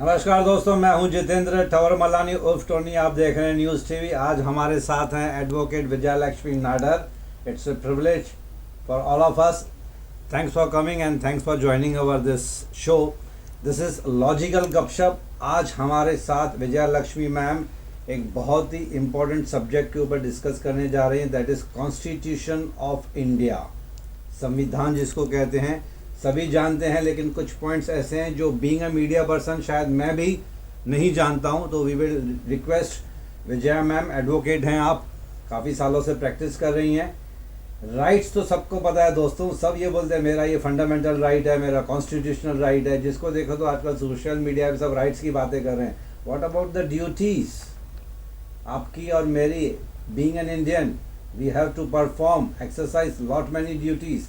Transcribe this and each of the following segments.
नमस्कार दोस्तों, मैं हूं जितेंद्र टवरमलानी उर्फ टोनी। आप देख रहे हैं न्यूज़ टीवी। आज हमारे साथ हैं advocate Vijayalakshmi Nadar. It's a privilege for all of us. Thanks for coming and thanks for joining our this show. This is logical गपशप। आज हमारे साथ विजयलक्ष्मी मैम एक बहुत ही इम्पोर्टेंट सब्जेक्ट के ऊपर डिस्कस करने जा रही हैं, that is constitution of India. संविधान जिसको कहते हैं सभी जानते हैं, लेकिन कुछ पॉइंट्स ऐसे हैं जो बीइंग अ मीडिया पर्सन शायद मैं भी नहीं जानता हूं। तो we will request Vijaya ma'am, advocate हैं आप, काफ़ी सालों से प्रैक्टिस कर रही हैं। राइट्स तो सबको पता है दोस्तों, सब ये बोलते हैं मेरा ये फंडामेंटल राइट है, मेरा कॉन्स्टिट्यूशनल राइट है। जिसको देखो तो आजकल सोशल मीडिया पे सब राइट्स की बातें कर रहे हैं। What about the duties? आपकी और मेरी, being an Indian, we have to perform, exercise lot many duties.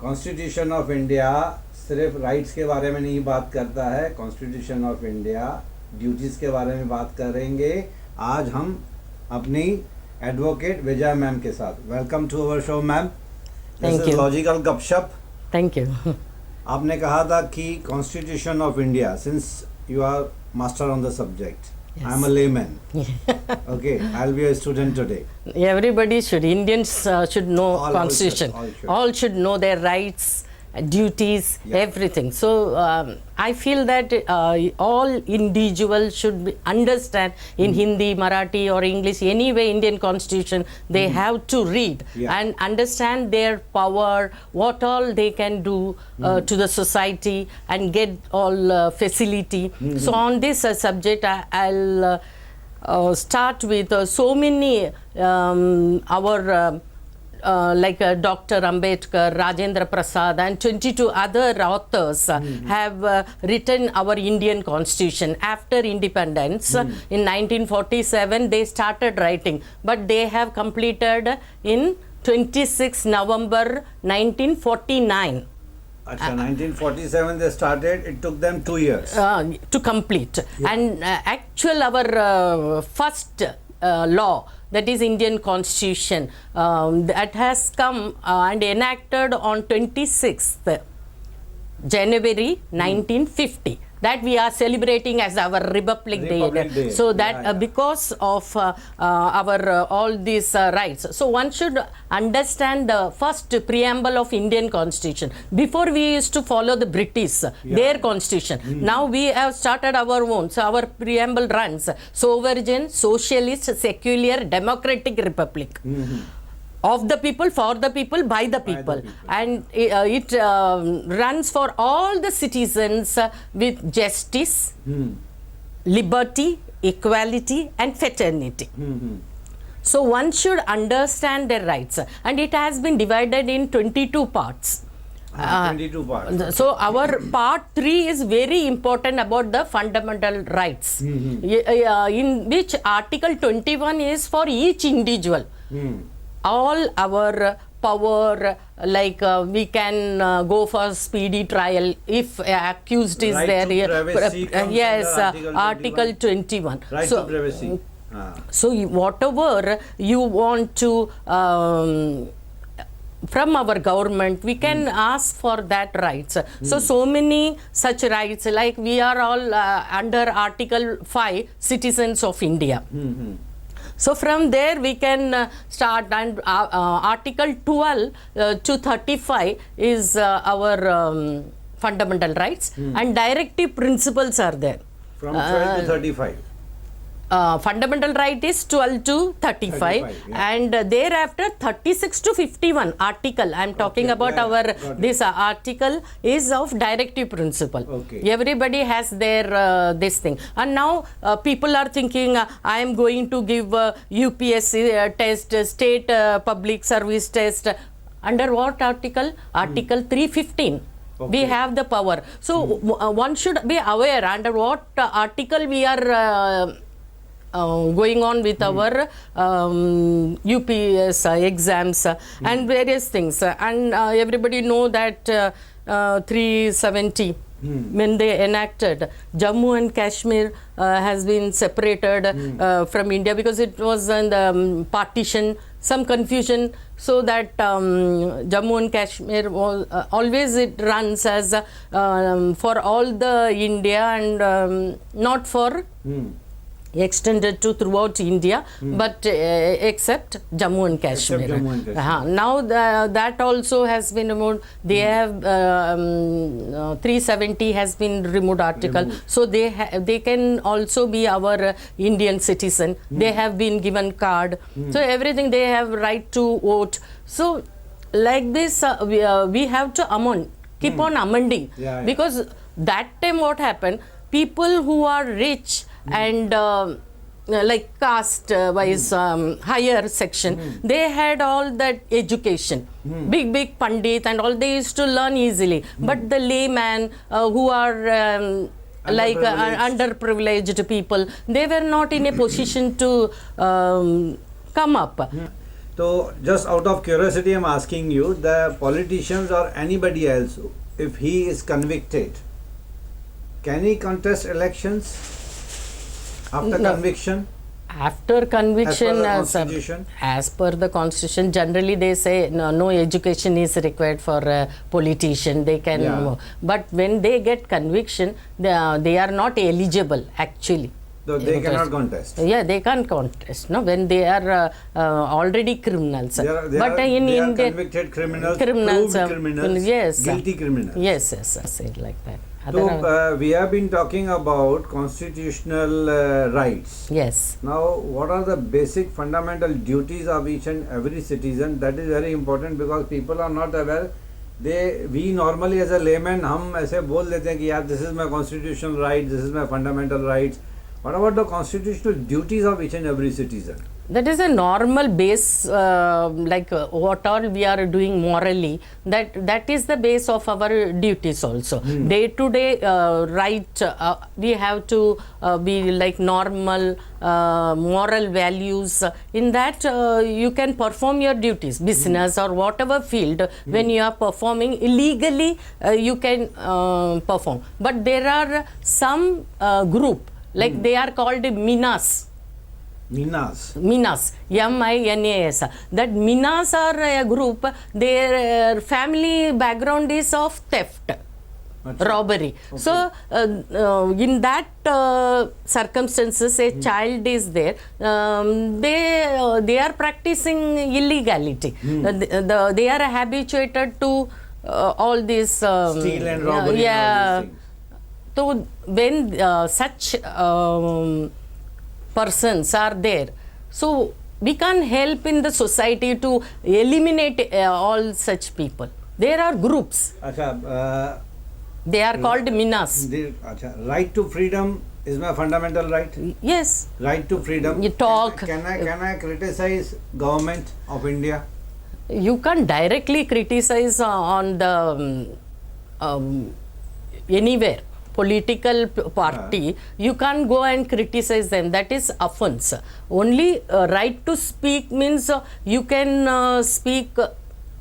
Constitution of India सिर्फ राइट्स के बारे में नहीं बात करता है, कॉन्स्टिट्यूशन ऑफ इंडिया ड्यूटीज़ के बारे में बात करेंगे आज हम अपनी एडवोकेट विजय मैम के साथ। Welcome to our show ma'am. This is logical Gapshap. Thank you. आपने कहा था कि constitution of India, since you are master on the subject, I am a layman. Okay, I'll be a student today. Everybody should. Indians should know Constitution. All should know their rights, duties, everything. So I feel that all individuals should understand in Hindi, Marathi or English, anyway Indian Constitution they have to read and understand their power, what all they can do to the society and get all facility. So on this subject I'll start with so many our like Dr. Ambedkar, Rajendra Prasad and 22 other authors have written our Indian Constitution. After independence in 1947 they started writing, but they have completed in 26 November 1949. Achha, 1947 they started, it took them 2 years to complete. And actual our first law, that is Indian Constitution, that has come and enacted on 26th January 1950. That we are celebrating as our Republic Day. So that because of our all these rights. So one should understand the first preamble of Indian Constitution. Before we used to follow the British, their constitution. Now we have started our own. So our preamble runs sovereign, socialist, secular, democratic republic. Of the people, for the people, by the people. And it runs for all the citizens with justice, liberty, equality and fraternity. So one should understand their rights, and it has been divided in 22 parts. 22 parts. So our part 3 is very important about the fundamental rights, in which article 21 is for each individual. All our power, like we can go for speedy trial if accused is right there. Privacy Yes, article 21. Right to privacy. So whatever you want to from our government, we can ask for that rights. So many such rights, like we are all under article 5 citizens of India. So from there we can start, and article 12 to 35 is our fundamental rights, and directive principles are there. From 12 to 35. Fundamental right is 12 to 35, and thereafter 36 to 51 article. I am talking about our this article is of directive principle. Everybody has their this thing, and now people are thinking I am going to give UPSC test, state public service test. Under what article? Article 315. We have the power. So one should be aware under what article we are going on with our UPS exams and various things, and everybody know that 370 when they enacted Jammu and Kashmir has been separated from India because it was in the partition some confusion, so that Jammu and Kashmir was always it runs as for all the India and not for extended to throughout India, but except Jammu and Kashmir. Jammu and Kashmir. Now that also has been removed. They have 370 has been removed article, so they can also be our Indian citizen. They have been given card, so everything they have right to vote. So like this, we have to amend, keep on amending, because that time what happened, people who are rich and like caste wise higher section, they had all that education, big pandit and all, they used to learn easily, but the layman who are like underprivileged people, they were not in a position to come up. So just out of curiosity, I'm asking you, the politicians or anybody else, if he is convicted, can he contest elections after conviction? After conviction, as per the constitution? generally they say no education is required for a politician. They can, but when they get conviction, they are not eligible actually. So they cannot contest. Yeah, they can't contest. No, when they are already criminals. They are convicted criminals, proved criminals, yes, guilty criminals. Yes, I say like that. So we have been talking about constitutional rights. Yes. Now, what are the basic fundamental duties of each and every citizen? That is very important, because people are not aware. We normally as a layman, हम ऐसे बोल देते हैं कि यार this is my constitutional right, this is my fundamental rights. What about the constitutional duties of each and every citizen? That is a normal base, like what all we are doing morally, that is the base of our duties also. Day to day right, we have to be like normal moral values. In that you can perform your duties, business or whatever field, when you are performing illegally, you can perform. But there are some group, like they are called Minas. Minas, M-I-N-A-S. That Minas are a group, their family background is of theft, robbery. Okay. So, in that circumstances, a child is there, they are practicing illegality. They are habituated to all these steal and robbery. Yeah. And all these things. So, when such persons are there, so we can't help in the society to eliminate all such people. There are groups. They are called Minas. Right to freedom is my fundamental right. Yes. Right to freedom. You talk. Can I criticize government of India? You can't directly criticize on the anywhere. Political party, you can't go and criticize them. That is offense. Only right to speak means you can speak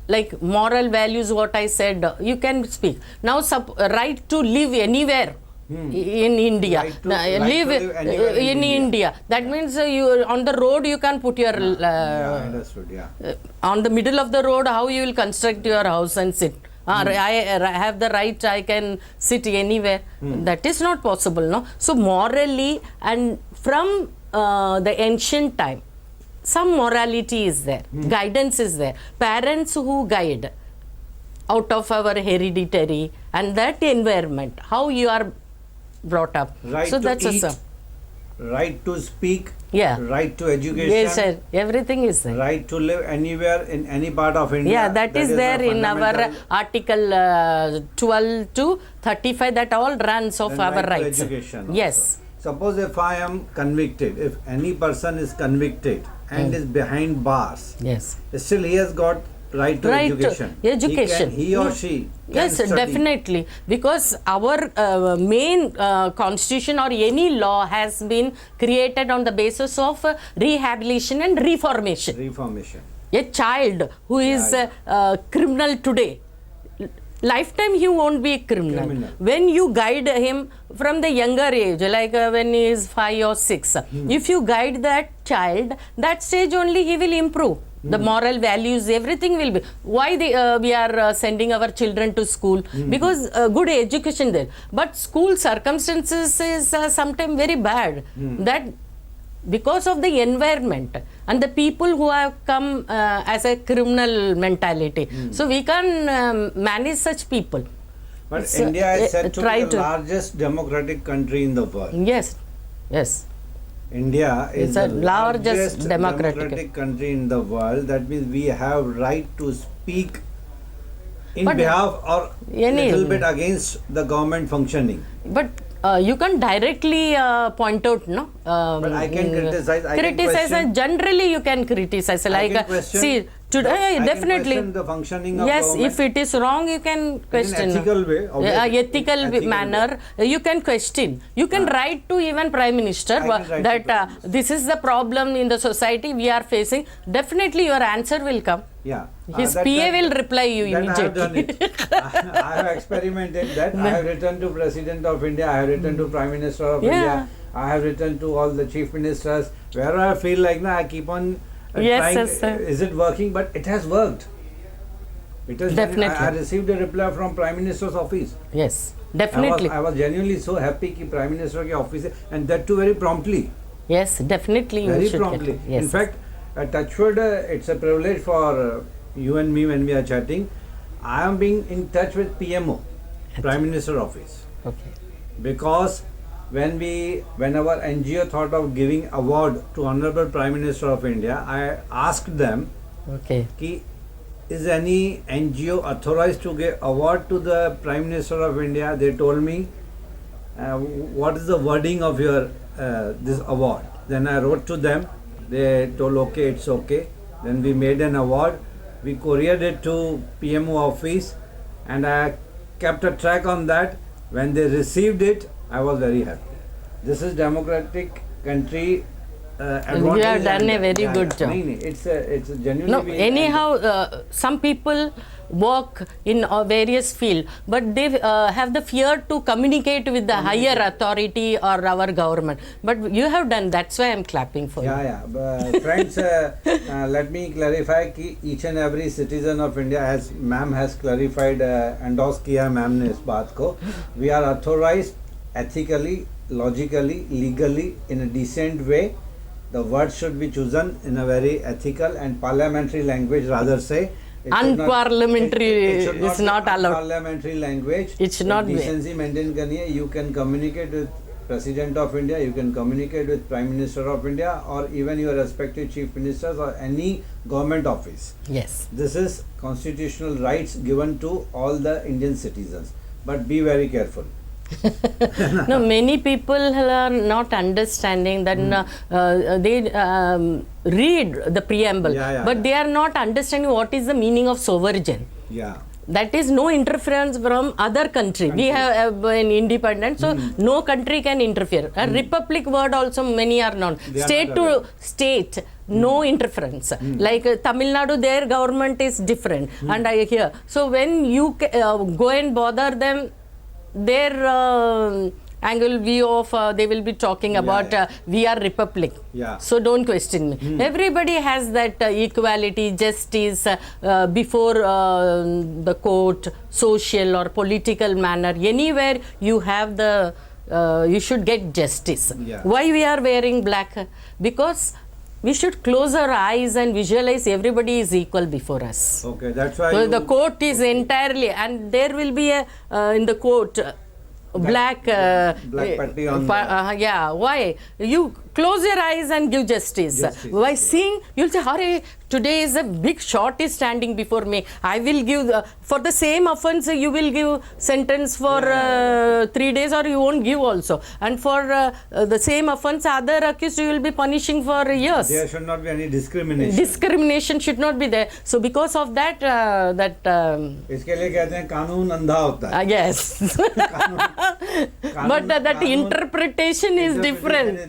like moral values, what I said, you can speak. Now, right to live anywhere in India, live in India. That means you on the road you can put your understood, on the middle of the road, how you will construct your house and sit. I have the right, I can sit anywhere. That is not possible, no? So morally, and from the ancient time, some morality is there, guidance is there. Parents who guide out of our hereditary and that environment, how you are brought up. Right so to that's eat, a right to speak, yeah, right to education, yes, sir. Everything is there. Right to live anywhere in any part of India. Yeah, that is there in our article 12 to 35, that all runs of our right rights. To education yes. Also. Suppose if I am convicted, if any person is convicted and is behind bars, yes, still he has got right to education. He or she can yes, study. Definitely, because our main constitution or any law has been created on the basis of rehabilitation and reformation. A child who is criminal today, lifetime he won't be criminal. When you guide him from the younger age, like when he is 5 or 6, if you guide that child, that stage only he will improve. The moral values, everything will be. Why we are sending our children to school? Because good education there. But school circumstances is sometimes very bad. That because of the environment and the people who have come as a criminal mentality. So we can manage such people. But So, India is said to try be the to- largest democratic country in the world. Yes, yes. India is It's a the largest largest democratic country in the world. That means we have right to speak in But behalf or any- little bit against the government functioning. But you can directly point out, no? But I can criticize. I can Criticize, question. and generally you can criticize. Like, can question see, today, I can definitely. question the functioning of Yes, government if it is wrong, you can question. ethical way, obviously. Ethical Ethical manner, you can question. You can write to even Prime Minister I can write to that Prime Minister. this is the problem in the society we are facing. Definitely your answer will come. Yeah. His PA will reply you that I have done immediately. it. I have experimented that. I have written to President of India. I have written to Prime Minister of Yeah. India. I have written to all the chief ministers. Wherever I feel like, I keep on Yes, trying. yes, sir. Is it working? But it has worked. It has. Definitely. I received a reply from Prime Minister's office. Yes, definitely. I was genuinely so happy कि Prime Minister के office है, and that too very promptly. Yes, definitely you Very should promptly. get it. Yes. In fact, Touchwood, it's a privilege for you and me when we are chatting. I am being in touch with PMO, Prime Minister Office, Okay. because when our NGO thought of giving award to Honorable Prime Minister of India, I asked them, Okay. ki, is any NGO authorized to give award to the Prime Minister of India? They told me, what is the wording of your this award? Then I wrote to them. They told, okay, it's okay. Then we made an award. We couriered it to PMO office, and I kept a track on that. When they received it, I was very happy. This is democratic country. You have done a very good job. It's a genuinely. No, anyhow, some people work in various fields, but they have the fear to communicate with the higher authority or our government. But you have done, that's why I'm clapping for you. Yeah. Friends, let me clarify कि each and every citizen of India, as ma'am has clarified, endorse किया ma'am ने इस बात को, we are authorized ethically, logically, legally, in a decent way. The words should be chosen in a very ethical and parliamentary language, rather say. Unparliamentary is not allowed. Parliamentary language. It should not be. Decency maintain करनी है. You can communicate with President of India, you can communicate with Prime Minister of India, or even your respective chief ministers or any government office. Yes. This is constitutional rights given to all the Indian citizens. But be very careful. No, many people are not understanding that they read the preamble, but they are not understanding what is the meaning of sovereign. Yeah. That is no interference from other country. We have an independent, so no country can interfere. A republic word also many are not. They are State not to aware. state, no interference. Like Tamil Nadu, their government is different, and I hear. So when you go and bother them, their angle view of they will be talking about we are republic. Yeah. So don't question me. Everybody has that equality, justice before the court, social or political manner. Anywhere you have the you should get justice. Yeah. Why we are wearing black? Because we should close our eyes and visualize everybody is equal before us. Okay, that's why. So the court is entirely, and there will be a in the court black putty on yeah. Why? You close your eyes and give justice. By seeing, you'll say, "Hare, today is a big short is standing before me. I will give for the same offence. You will give sentence for 3 days, or you won't give also. And for the same offence, other accused you will be punishing for years. There should not be any discrimination. Discrimination should not be there. So because of that, इसके लिए कहते हैं कानून अंधा होता है. yes. But that interpretation is different.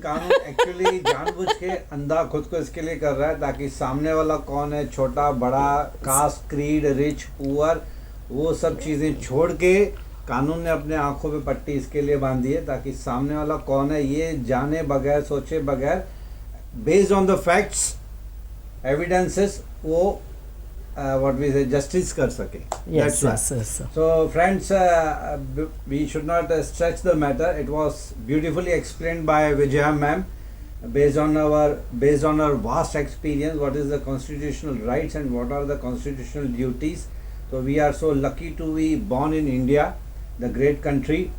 कानून actually जानबूझ के अंधा खुद को इसके लिए कर रहा है ताकि सामने वाला कौन है, छोटा बड़ा, कास्ट, क्रीड, रिच, पुअर, वो सब चीजें छोड़ के कानून ने अपने आंखों पे पट्टी इसके लिए बांधी है ताकि सामने वाला कौन है ये जाने बगैर, सोचे बगैर, based on the facts, evidences वो what we say justice कर सके. Yes, That's why. yes, yes. So friends, we should not stretch the matter. It was beautifully explained by Vijaya ma'am, based on our vast experience, what is the constitutional rights and what are the constitutional duties. So we are so lucky to be born in India, the great country.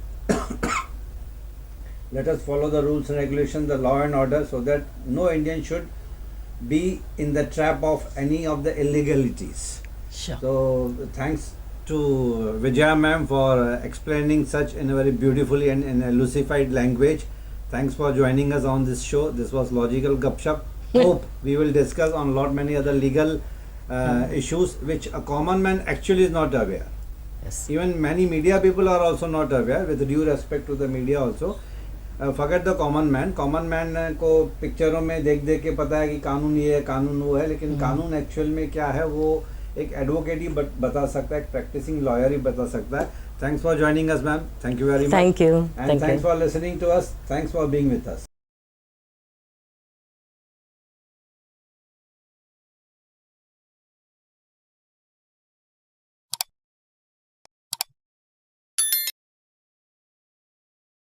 Let us follow the rules and regulations, the law and order, so that no Indian should be in the trap of any of the illegalities. Sure. So thanks to Vijaya ma'am for explaining such in a very beautifully and in a lucified language. Thanks for joining us on this show. This was Logical Gupshup. Hope we will discuss on lot many other legal issues which a common man actually is not aware. Yes. Even many media people are also not aware, with due respect to the media also. Forget the common man. Common man को पिक्चरों में देख देख के पता है कि कानून ये है, कानून वो है, लेकिन कानून एक्चुअल में क्या है वो एक एडवोकेट ही बता सकता है, एक प्रैक्टिसिंग लॉयर ही बता सकता है. Thanks for joining us, ma'am. Thank you very much. Thank you. And thanks for listening to us. Thanks for being with us.